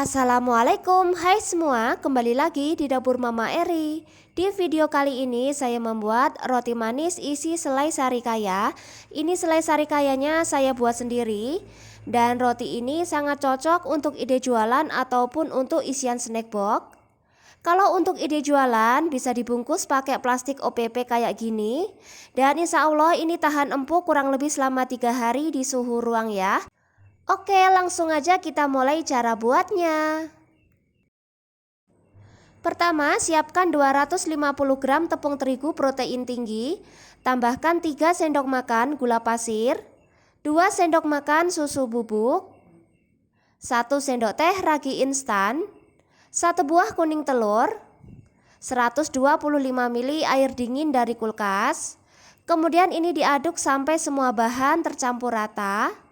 Assalamualaikum, hai semua, kembali lagi di dapur Mama Eri. Di video kali ini saya membuat roti manis isi selai sarikaya. Ini selai sarikayanya saya buat sendiri. Dan roti ini sangat cocok untuk ide jualan ataupun untuk isian snack box. Kalau untuk ide jualan bisa dibungkus pakai plastik OPP kayak gini. Dan insya Allah ini tahan empuk kurang lebih selama 3 hari di suhu ruang ya. Oke, langsung aja kita mulai cara buatnya. Pertama, siapkan 250 gram tepung terigu protein tinggi. Tambahkan 3 sendok makan gula pasir, 2 sendok makan susu bubuk, 1 sendok teh ragi instan, 1 buah kuning telur, 125 ml air dingin dari kulkas. Kemudian ini diaduk sampai semua bahan tercampur rata.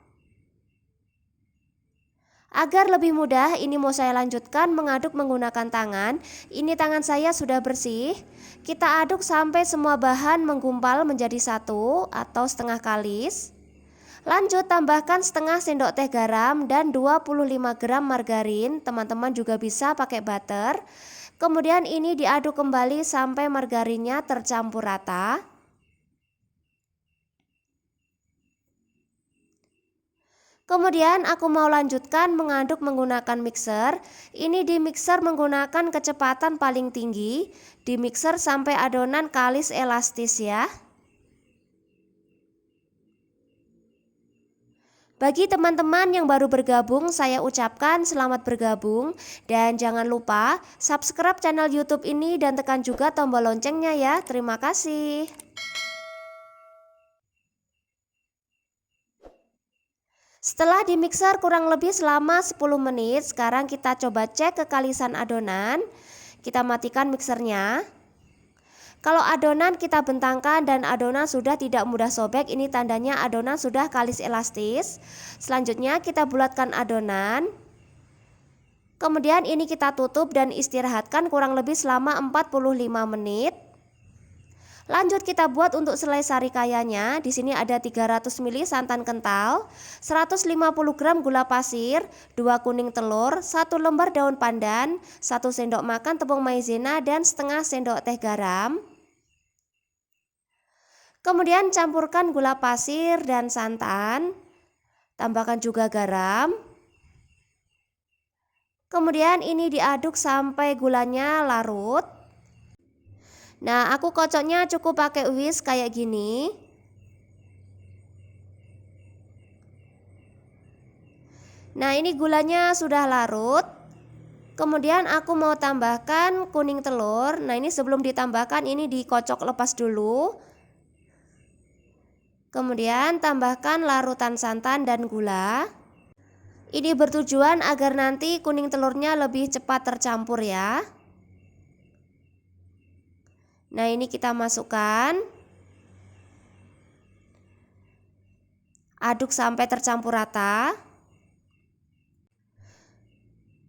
Agar lebih mudah, ini mau saya lanjutkan mengaduk menggunakan tangan. Ini tangan saya sudah bersih. Kita aduk sampai semua bahan menggumpal menjadi satu atau setengah kalis. Lanjut tambahkan setengah sendok teh garam dan 25 gram margarin. Teman-teman juga bisa pakai butter. Kemudian ini diaduk kembali sampai margarinnya tercampur rata. Kemudian aku mau lanjutkan mengaduk menggunakan mixer. Ini di mixer menggunakan kecepatan paling tinggi. Di mixer sampai adonan kalis elastis ya. Bagi teman-teman yang baru bergabung, saya ucapkan selamat bergabung. Dan jangan lupa subscribe channel YouTube ini dan tekan juga tombol loncengnya ya. Terima kasih. Setelah dimixer kurang lebih selama 10 menit, sekarang kita coba cek kekalisan adonan. Kita matikan mixernya. Kalau adonan kita bentangkan dan adonan sudah tidak mudah sobek, ini tandanya adonan sudah kalis elastis. Selanjutnya kita bulatkan adonan. Kemudian ini kita tutup dan istirahatkan kurang lebih selama 45 menit. Lanjut kita buat untuk selai sarikayanya. Di sini ada 300 ml santan kental, 150 gram gula pasir, 2 kuning telur, 1 lembar daun pandan, 1 sendok makan tepung maizena dan setengah sendok teh garam. Kemudian campurkan gula pasir dan santan. Tambahkan juga garam. Kemudian ini diaduk sampai gulanya larut. Nah, aku kocoknya cukup pakai whisk kayak gini. Nah, ini gulanya sudah larut. Kemudian aku mau tambahkan kuning telur. Nah, ini sebelum ditambahkan ini dikocok lepas dulu. Kemudian tambahkan larutan santan dan gula. Ini bertujuan agar nanti kuning telurnya lebih cepat tercampur ya. Nah, ini kita masukkan. Aduk sampai tercampur rata.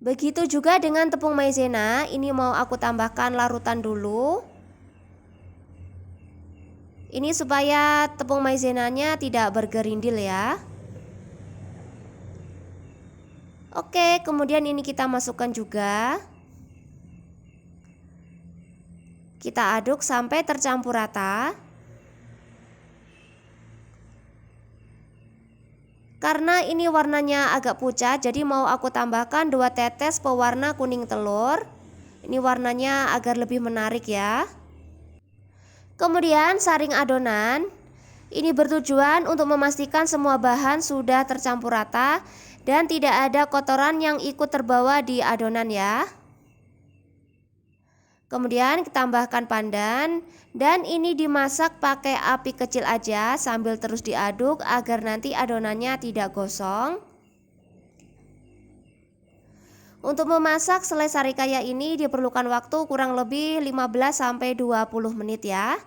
Begitu juga dengan tepung maizena. Ini mau aku tambahkan larutan dulu. Ini supaya tepung maizenanya tidak bergerindil ya. Oke, kemudian ini kita masukkan juga. Kita aduk sampai tercampur rata. Karena ini warnanya agak pucat, jadi mau aku tambahkan 2 tetes pewarna kuning telur. Ini warnanya agar lebih menarik ya. Kemudian saring adonan. Ini bertujuan untuk memastikan semua bahan sudah tercampur rata dan tidak ada kotoran yang ikut terbawa di adonan ya. Kemudian kita tambahkan pandan dan ini dimasak pakai api kecil aja sambil terus diaduk agar nanti adonannya tidak gosong. Untuk memasak selai sarikaya ini diperlukan waktu kurang lebih 15-20 menit ya.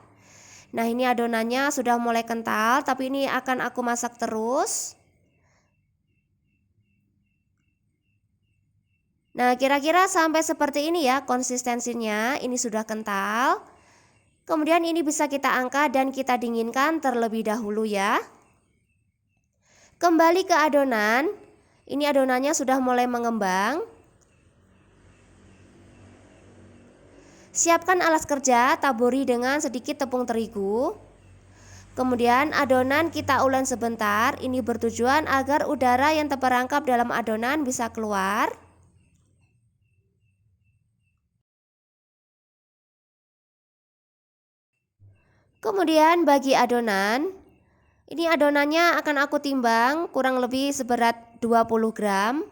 Nah, ini adonannya sudah mulai kental tapi ini akan aku masak terus. Nah, kira-kira sampai seperti ini ya konsistensinya. Ini sudah kental. Kemudian ini bisa kita angkat dan kita dinginkan terlebih dahulu ya. Kembali ke adonan. Ini adonannya sudah mulai mengembang. Siapkan alas kerja, taburi dengan sedikit tepung terigu. Kemudian adonan kita ulek sebentar, ini bertujuan agar udara yang terperangkap dalam adonan bisa keluar. Kemudian bagi adonan, ini adonannya akan aku timbang kurang lebih seberat 20 gram.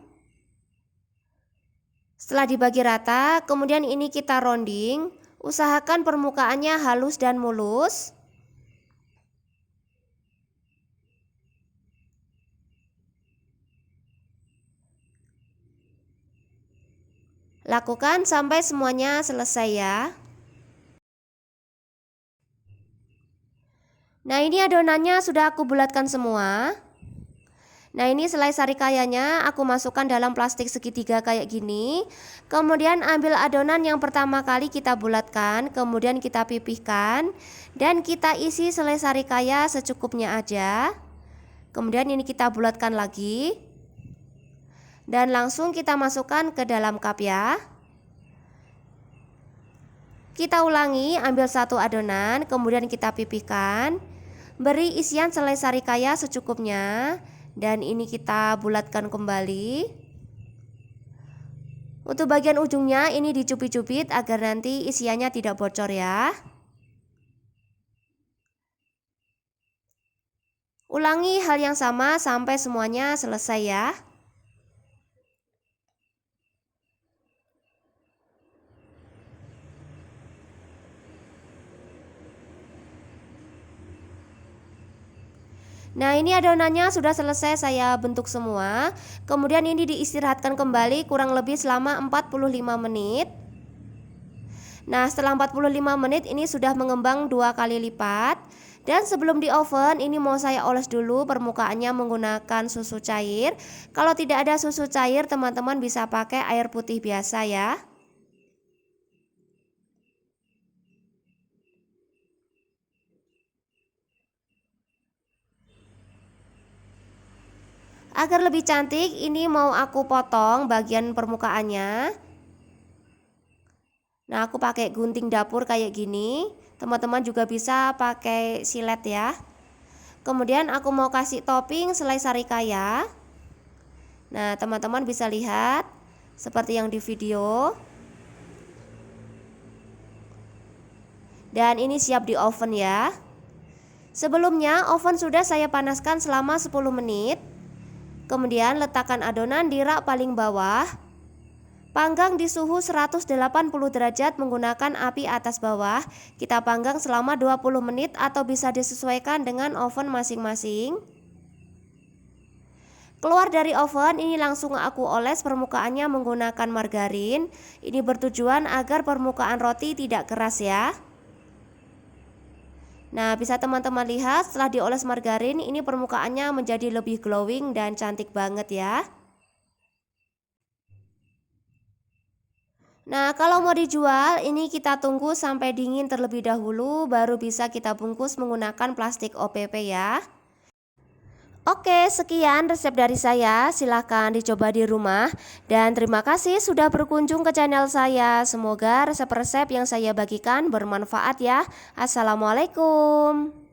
Setelah dibagi rata, kemudian ini kita rounding. Usahakan permukaannya halus dan mulus. Lakukan sampai semuanya selesai ya. Nah, ini adonannya sudah aku bulatkan semua. Nah, ini selai sarikayanya aku masukkan dalam plastik segitiga kayak gini. Kemudian ambil adonan yang pertama kali kita bulatkan, kemudian kita pipihkan dan kita isi selai sarikaya secukupnya aja. Kemudian ini kita bulatkan lagi. Dan langsung kita masukkan ke dalam cup ya. Kita ulangi, ambil satu adonan, kemudian kita pipihkan. Beri isian selai sarikaya secukupnya. Dan ini kita bulatkan kembali. Untuk bagian ujungnya ini dicubit-cubit agar nanti isiannya tidak bocor ya. Ulangi hal yang sama sampai semuanya selesai ya. Nah, ini adonannya sudah selesai saya bentuk semua. Kemudian ini diistirahatkan kembali kurang lebih selama 45 menit. Nah, setelah 45 menit ini sudah mengembang 2 kali lipat. Dan sebelum di oven ini mau saya oles dulu permukaannya menggunakan susu cair. Kalau tidak ada susu cair, teman-teman bisa pakai air putih biasa ya. Agar lebih cantik, ini mau aku potong bagian permukaannya. Nah, aku pakai gunting dapur kayak gini. Teman-teman juga bisa pakai silet ya. Kemudian aku mau kasih topping selai sarikaya. Nah, teman-teman bisa lihat seperti yang di video. Dan ini siap di oven ya. Sebelumnya oven sudah saya panaskan selama 10 menit. Kemudian letakkan adonan di rak paling bawah. Panggang di suhu 180 derajat menggunakan api atas bawah. Kita panggang selama 20 menit atau bisa disesuaikan dengan oven masing-masing. Keluar dari oven ini langsung aku oles permukaannya menggunakan margarin. Ini bertujuan agar permukaan roti tidak keras ya. Nah, bisa teman-teman lihat setelah dioles margarin ini permukaannya menjadi lebih glowing dan cantik banget ya. Nah, kalau mau dijual ini kita tunggu sampai dingin terlebih dahulu baru bisa kita bungkus menggunakan plastik OPP ya. Oke, sekian resep dari saya. Silahkan dicoba di rumah. Dan terima kasih sudah berkunjung ke channel saya. Semoga resep-resep yang saya bagikan bermanfaat ya. Assalamualaikum.